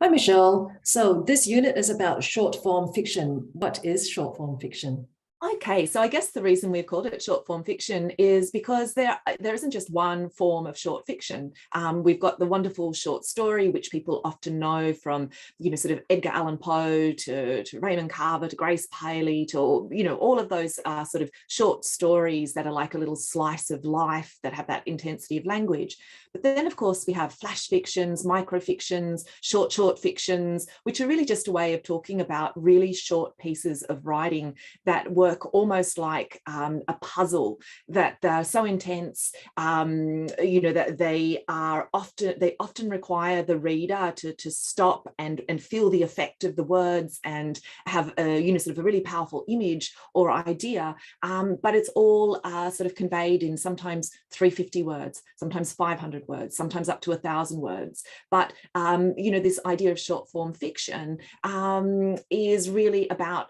Hi, Michelle. So this unit is about short form fiction. What is short form fiction? Okay, so I guess the reason we've called it short form fiction is because there isn't just one form of short fiction. We've got the wonderful short story, which people often know from, sort of Edgar Allan Poe to Raymond Carver to Grace Paley to, all of those sort of short stories that are like a little slice of life that have that intensity of language. But then, of course, we have flash fictions, microfictions, short fictions, which are really just a way of talking about really short pieces of writing that work almost like a puzzle, that they're so intense, that they often require the reader to stop and feel the effect of the words and have sort of a really powerful image or idea. But it's all sort of conveyed in sometimes 350 words, sometimes 500 words, sometimes up to 1,000 words. But this idea of short form fiction is really about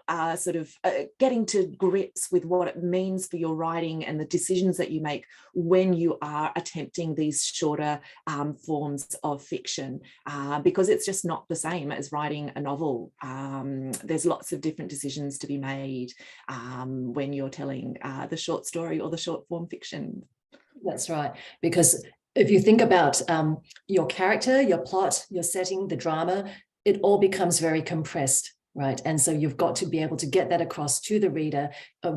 getting to grips with what it means for your writing and the decisions that you make when you are attempting these shorter forms of fiction, because it's just not the same as writing a novel. There's lots of different decisions to be made when you're telling the short story or the short form fiction. That's right. Because if you think about your character, your plot, your setting, the drama, it all becomes very compressed. Right. And so you've got to be able to get that across to the reader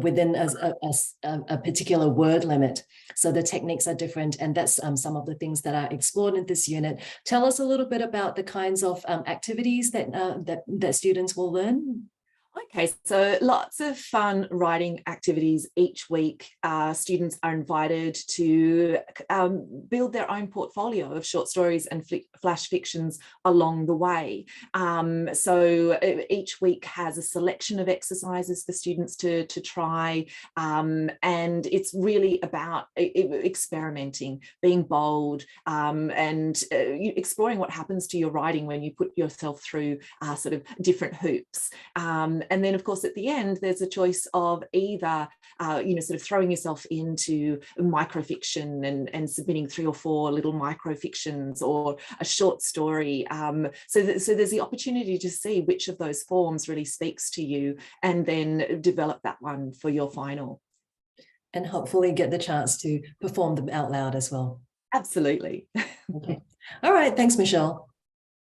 within a particular word limit. So the techniques are different. And that's some of the things that are explored in this unit. Tell us a little bit about the kinds of activities that students will learn. Okay, so lots of fun writing activities each week. Students are invited to build their own portfolio of short stories and flash fictions along the way. So each week has a selection of exercises for students to try, and it's really about experimenting, being bold, and exploring what happens to your writing when you put yourself through sort of different hoops. And then, of course, at the end, there's a choice of either, sort of throwing yourself into microfiction and submitting 3 or 4 little microfictions or a short story. So there's the opportunity to see which of those forms really speaks to you and then develop that one for your final. And hopefully get the chance to perform them out loud as well. Absolutely. Okay. All right. Thanks, Michelle.